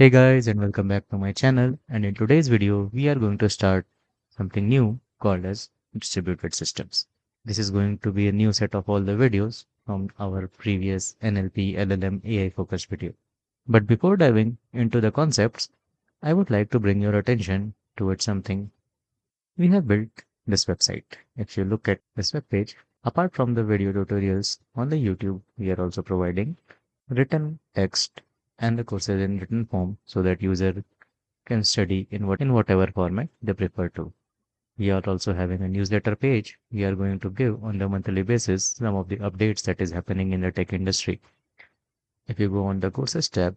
Hey guys, and welcome back to my channel. And in today's video, we are going to start something new called as distributed systems. This is going to be a new set of all the videos from our previous NLP LLM AI focused video. But before diving into the concepts, I would like to bring your attention towards something. We have built this website. If you look at this web page, apart from the video tutorials on the YouTube, we are also providing written text and the courses in written form so that user can study in whatever format they prefer to. We are also having a newsletter page. We are going to give on the monthly basis some of the updates that is happening in the tech industry. If you go on the courses tab,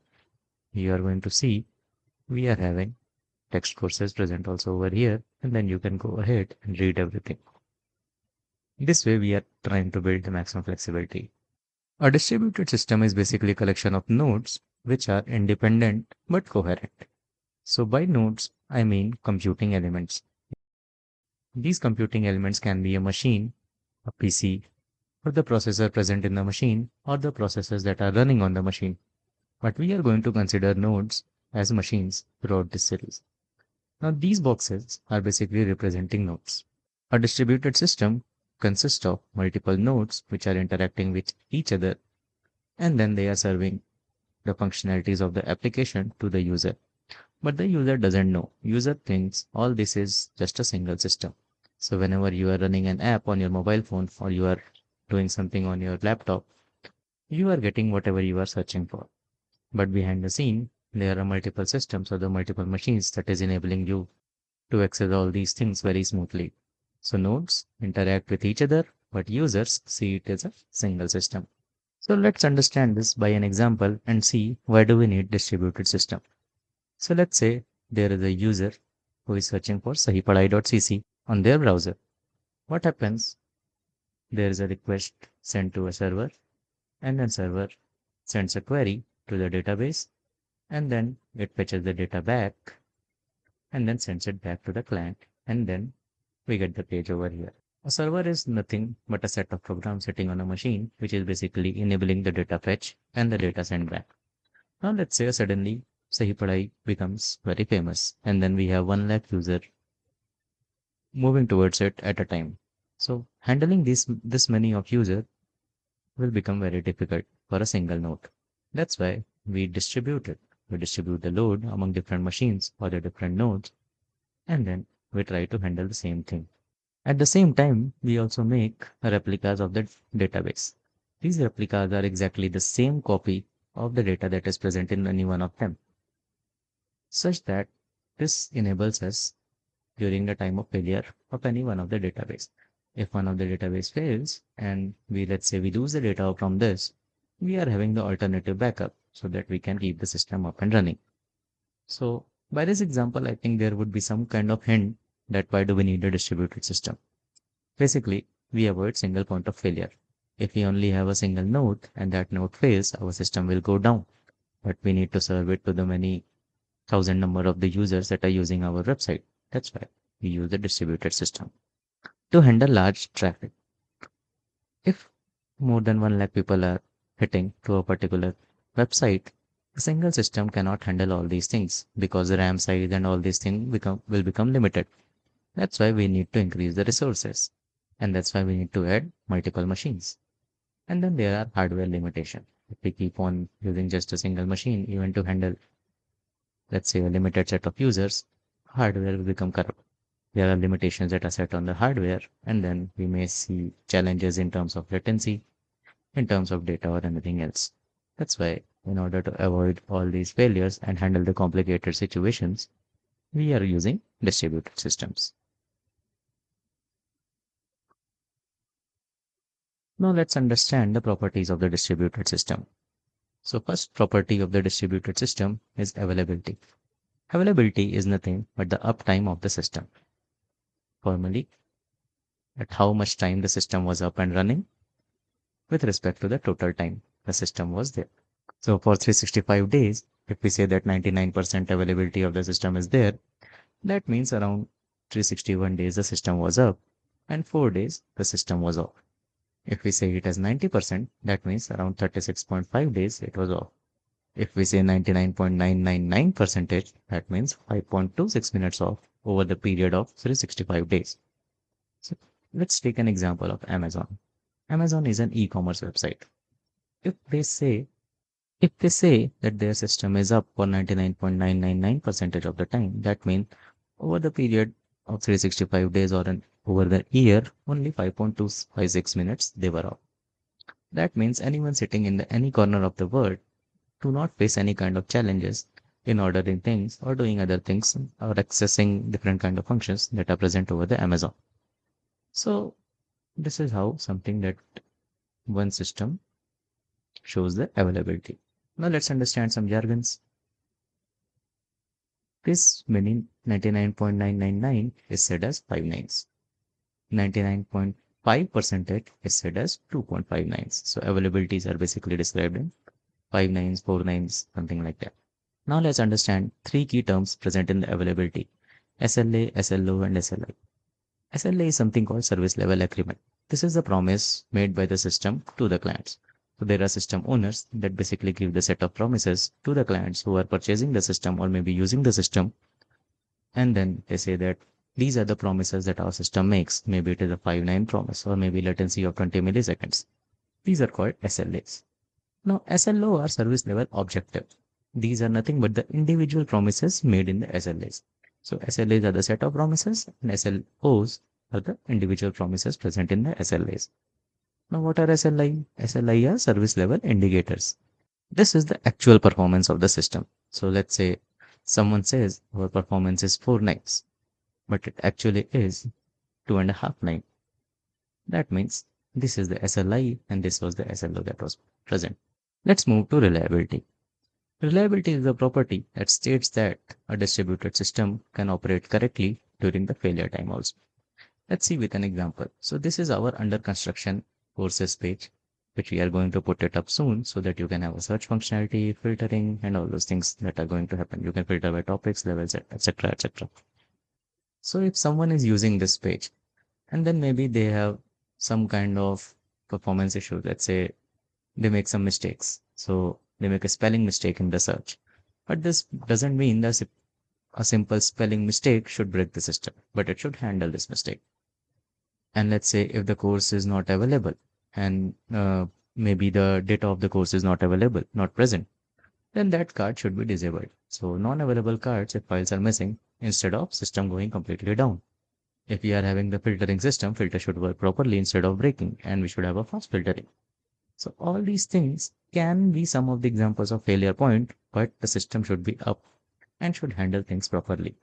you are going to see we are having text courses present also over here, and then you can go ahead and read everything. This way we are trying to build the maximum flexibility. A distributed system is basically a collection of nodes which are independent but coherent. So by nodes, I mean computing elements. These computing elements can be a machine, a PC, or the processor present in the machine, or the processes that are running on the machine. But we are going to consider nodes as machines throughout this series. Now these boxes are basically representing nodes. A distributed system consists of multiple nodes which are interacting with each other, and then they are serving the functionalities of the application to the user. But the user doesn't know. User thinks all this is just a single system. So whenever you are running an app on your mobile phone or you are doing something on your laptop, you are getting whatever you are searching for. But behind the scene, there are multiple systems or the multiple machines that is enabling you to access all these things very smoothly. So nodes interact with each other, but users see it as a single system. So let's understand this by an example and see why do we need distributed system. So let's say there is a user who is searching for sahipadai.cc on their browser. What happens? There is a request sent to a server, and then server sends a query to the database, and then it fetches the data back and then sends it back to the client, and then we get the page over here. A server is nothing but a set of programs sitting on a machine, which is basically enabling the data fetch and the data send back. Now let's say suddenly Sahi Padai becomes very famous, and then we have 1 lakh user moving towards it at a time. So handling this many of user will become very difficult for a single node. That's why we distribute it. We distribute the load among different machines or the different nodes, and then we try to handle the same thing. At the same time, we also make replicas of the database. These replicas are exactly the same copy of the data that is present in any one of them, such that this enables us during the time of failure of any one of the database. If one of the database fails and let's say we lose the data from this, we are having the alternative backup so that we can keep the system up and running. So by this example, I think there would be some kind of hint that why do we need a distributed system? Basically, we avoid single point of failure. If we only have a single node and that node fails, our system will go down. But we need to serve it to the many thousand number of the users that are using our website. That's why we use the distributed system to handle large traffic. If more than 1 lakh people are hitting to a particular website, a single system cannot handle all these things because the RAM size and all these things will become limited. That's why we need to increase the resources. And that's why we need to add multiple machines. And then there are hardware limitations. If we keep on using just a single machine, even to handle, let's say, a limited set of users, hardware will become corrupt. There are limitations that are set on the hardware, and then we may see challenges in terms of latency, in terms of data, or anything else. That's why, in order to avoid all these failures and handle the complicated situations, we are using distributed systems. Now let's understand the properties of the distributed system. So first property of the distributed system is availability. Availability is nothing but the uptime of the system. Formally, at how much time the system was up and running with respect to the total time the system was there. So for 365 days, if we say that 99% availability of the system is there, that means around 361 days the system was up and 4 days the system was off. If we say it as 90%, that means around 36.5 days it was off. If we say 99.999 percentage, that means 5.26 minutes off over the period of 365 days. So let's take an example of Amazon. Amazon is an e-commerce website. If they say if they say that their system is up for 99.999 percentage of the time, that means over the period of 365 days or over the year, only 5.256 minutes they were up. That means anyone sitting in any corner of the world do not face any kind of challenges in ordering things or doing other things or accessing different kind of functions that are present over the Amazon. So this is how something that one system shows the availability. Now let's understand some jargons. This meaning 99.999 is said as 5 nines. 99.5 percentage is said as 2.5 nines. So availabilities are basically described in 5 nines, 4 nines, something like that. Now let's understand three key terms present in the availability: SLA, SLO, and SLI. SLA is something called service level agreement. This is the promise made by the system to the clients. So there are system owners that basically give the set of promises to the clients who are purchasing the system or maybe using the system. And then they say that these are the promises that our system makes. Maybe it is a 5-9 promise or maybe latency of 20 milliseconds. These are called SLAs. Now, SLO are service level objective. These are nothing but the individual promises made in the SLAs. So SLAs are the set of promises and SLOs are the individual promises present in the SLAs. Now, what are SLI? SLI are service level indicators. This is the actual performance of the system. So let's say someone says our performance is 4 nines, but it actually is 2.5 nines. That means this is the SLI and this was the SLO that was present. Let's move to reliability. Reliability is a property that states that a distributed system can operate correctly during the failure time also. Let's see with an example. So this is our under construction courses page, which we are going to put it up soon so that you can have a search functionality, filtering, and all those things that are going to happen. You can filter by topics, levels, etc., etc. So if someone is using this page and then maybe they have some kind of performance issue, let's say they make some mistakes. So they make a spelling mistake in the search. But this doesn't mean that a simple spelling mistake should break the system, but it should handle this mistake. And let's say if the course is not available and maybe the data of the course is not available, not present, then that card should be disabled. So non-available cards if files are missing instead of system going completely down. If we are having the filtering system, filter should work properly instead of breaking, and we should have a fast filtering. So all these things can be some of the examples of failure point, but the system should be up and should handle things properly.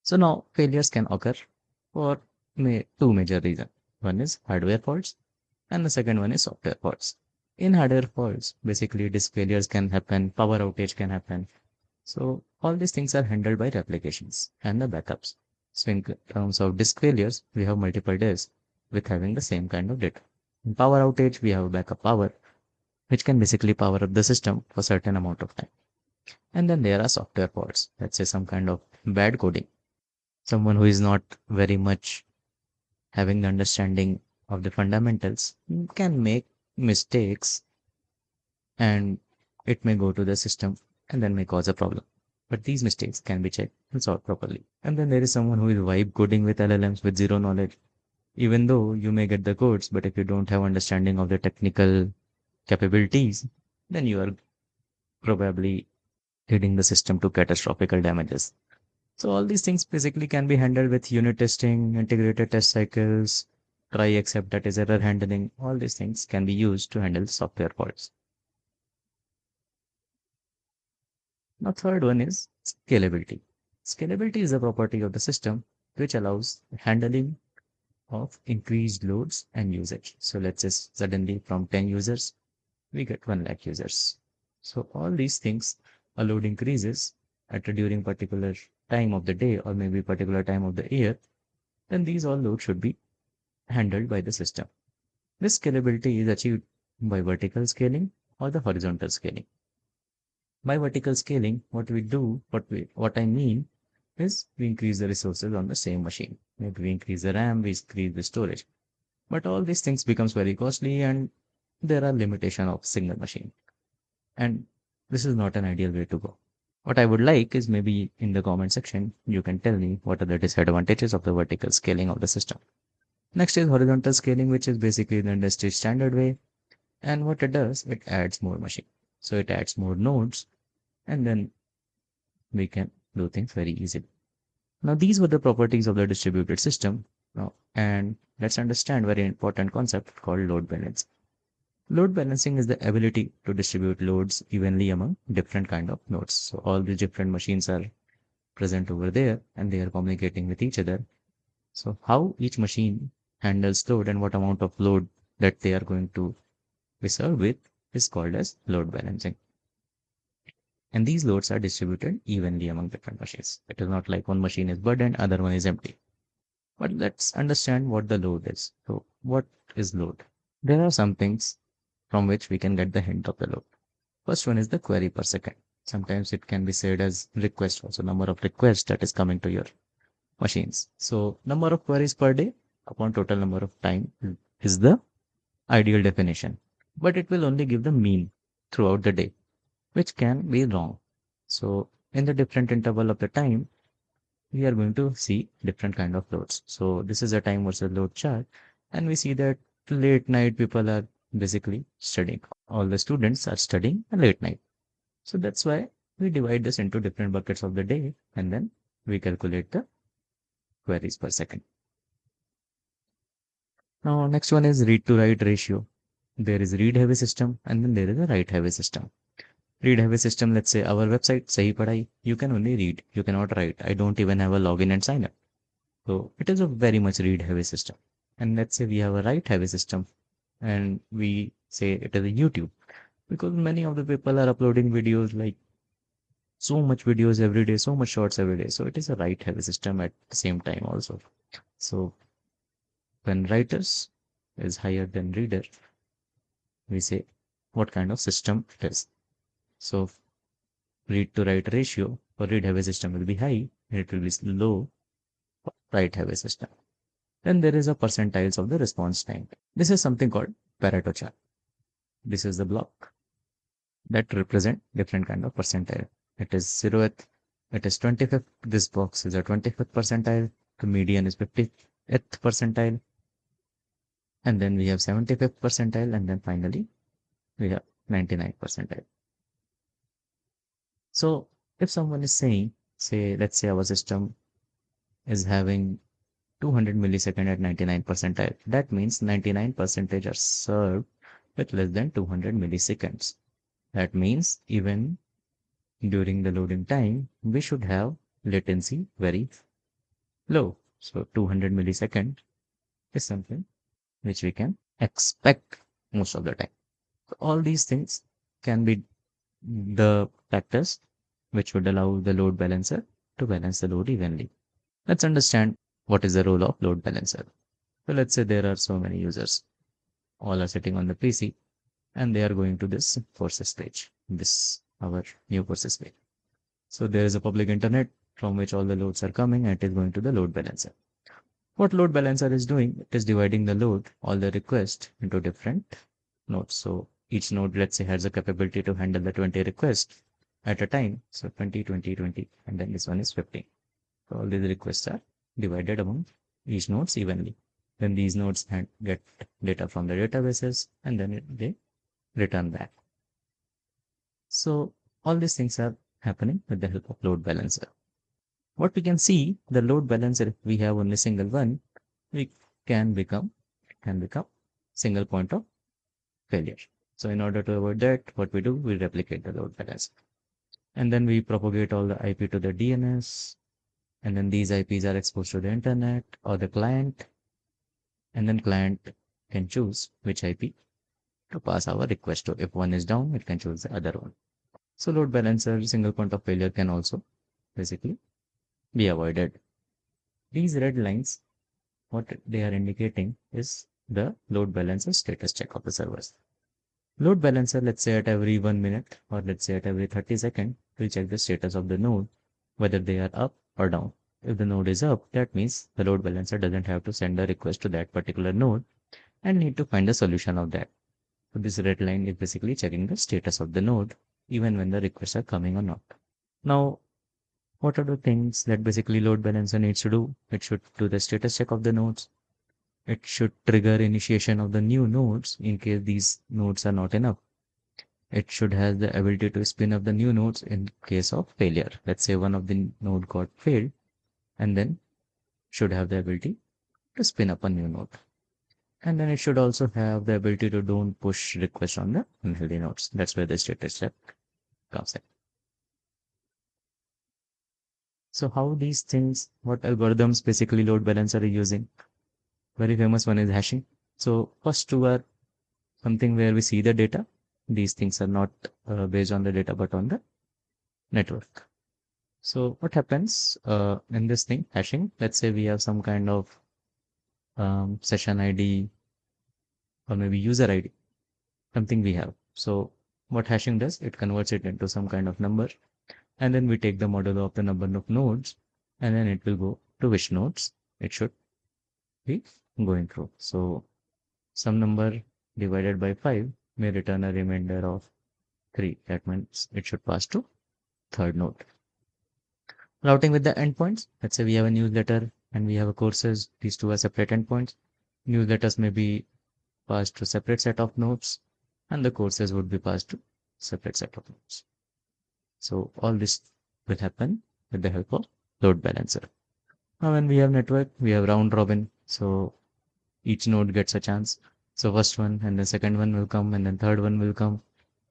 So now failures can occur for two major reasons. One is hardware faults and the second one is software faults. In hardware faults, basically disk failures can happen, power outage can happen. So all these things are handled by replications and the backups. So in terms of disk failures, we have multiple disks with having the same kind of data. In power outage, we have backup power, which can basically power up the system for certain amount of time. And then there are software faults. Let's say some kind of bad coding. Someone who is not very much having the understanding of the fundamentals can make mistakes and it may go to the system and then may cause a problem. But these mistakes can be checked and solved properly. And then there is someone who is vibe coding with LLMs with zero knowledge. Even though you may get the codes, but if you don't have understanding of the technical capabilities, then you are probably leading the system to catastrophic damages. So all these things basically can be handled with unit testing, integrated test cycles, try except that is error handling. All these things can be used to handle software faults. Now third one is scalability. Scalability is a property of the system which allows handling of increased loads and usage. So let's say suddenly from 10 users, we get 1 lakh users. So all these things, a load increases during particular time of the day or maybe particular time of the year, then these all loads should be handled by the system. This scalability is achieved by vertical scaling or the horizontal scaling. By vertical scaling, what I mean is we increase the resources on the same machine. Maybe we increase the RAM, we increase the storage. But all these things becomes very costly and there are limitation of single machine. And This is not an ideal way to go. What I would like is maybe in the comment section, you can tell me what are the disadvantages of the vertical scaling of the system. Next is horizontal scaling, which is basically the industry standard way. And what it does, it adds more machine. So it adds more nodes, and then we can do things very easily. Now, these were the properties of the distributed system. Now, and let's understand very important concept called load balance. Load balancing is the ability to distribute loads evenly among different kind of nodes. So all the different machines are present over there and they are communicating with each other. So how each machine handles load and what amount of load that they are going to be served with is called as load balancing. And these loads are distributed evenly among different machines. It is not like one machine is burdened, other one is empty. But let's understand what the load is. So what is load? There are some things from which we can get the hint of the load. First one is the query per second. Sometimes it can be said as request also, number of requests that is coming to your machines. So number of queries per day upon total number of time is the ideal definition. But it will only give the mean throughout the day, which can be wrong. So in the different interval of the time, we are going to see different kind of loads. So this is a time versus load chart, and we see that late night people are basically studying. All the students are studying at late night. So that's why we divide this into different buckets of the day, and then we calculate the queries per second. Now next one is read to write ratio. There is read heavy system and then there is a write heavy system. Read heavy system, let's say our website Sahi Padhai, you can only read, you cannot write. I don't even have a login and sign up. So it is a very much read heavy system. And let's say we have a write heavy system and we say it is a YouTube because many of the people are uploading videos like so much videos every day, so much shorts every day. So it is a write heavy system at the same time also. So when writers is higher than reader, we say what kind of system it is. So read to write ratio for read heavy system will be high and it will be low for write heavy system. Then there is a percentiles of the response time. This is something called Pareto chart. This is the block that represent different kind of percentile. It is 0th, it is 25th. This box is a 25th percentile. The median is 50th percentile. And then we have 75th percentile. And then finally we have 99th percentile. So if someone is saying, say, let's say our system is having 200 millisecond at 99 percentile, that means 99 percentage are served with less than 200 milliseconds. That means even during the loading time, we should have latency very low. So 200 millisecond is something which we can expect most of the time. So all these things can be the factors which would allow the load balancer to balance the load evenly. Let's understand what is the role of load balancer. So let's say there are so many users, all are sitting on the PC and they are going to this courses page, this our new courses page. So there is a public internet from which all the loads are coming and it is going to the load balancer. What load balancer is doing, it is dividing the load, all the requests into different nodes. So each node, let's say, has a capability to handle the 20 requests at a time. So 20, 20, 20, and then this one is 15. So all these requests are divided among each nodes evenly. Then these nodes get data from the databases and then they return back. So all these things are happening with the help of load balancer. What we can see, the load balancer, if we have only single one, we can become single point of failure. So in order to avoid that, what we do, we replicate the load balancer. And then we propagate all the IP to the DNS. And then these IPs are exposed to the internet or the client. And then client can choose which IP to pass our request to. If one is down, it can choose the other one. So load balancer, single point of failure can also basically be avoided. These red lines, what they are indicating is the load balancer status check of the servers. Load balancer, let's say at every 1 minute or let's say at every 30 seconds, will check the status of the node, whether they are up or down. If the node is up, that means the load balancer doesn't have to send a request to that particular node and need to find a solution of that. So this red line is basically checking the status of the node. even when the requests are coming or not. Now, what are the things that basically load balancer needs to do? It should do the status check of the nodes. It should trigger initiation of the new nodes in case these nodes are not enough. It should have the ability to spin up the new nodes in case of failure. Let's say one of the node got failed, and then should have the ability to spin up a new node. And then it should also have the ability to don't push requests on the unhealthy nodes. That's where the status check comes in. So how these things, what algorithms basically load balancer are using? Very famous one is hashing. So first two are something where we see the data. These things are not based on the data, but on the network. So what happens in this thing, hashing? Let's say we have some kind of session ID or maybe user ID, something we have. So what hashing does, it converts it into some kind of number, and then we take the model of the number of nodes, and then it will go to which nodes it should be going through. So some number divided by 5 may return a remainder of 3. That means it should pass to third node. Routing with the endpoints. Let's say we have a newsletter and we have a courses. These two are separate endpoints. Newsletters may be passed to separate set of nodes, and the courses would be passed to separate set of nodes. So all this will happen with the help of load balancer. Now when we have network, we have round robin. So each node gets a chance. So first one and the second one will come, and then third one will come,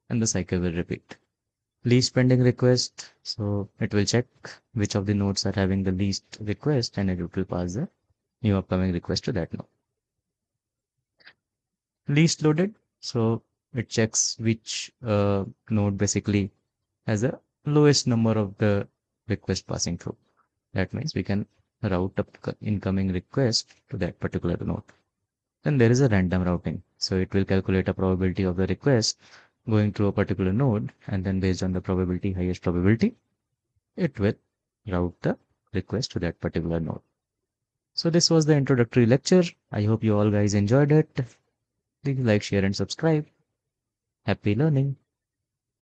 and the cycle will repeat. Least pending request. So it will check which of the nodes are having the least request, and it will pass the new upcoming request to that node. Least loaded. So it checks which node basically has the lowest number of the request passing through. That means we can route up incoming request to that particular node. Then there is a random routing. So it will calculate a probability of the request going through a particular node, and then based on the probability, highest probability, it will route the request to that particular node. So this was the introductory lecture. I hope you all guys enjoyed it. Please like, share, and subscribe. Happy learning.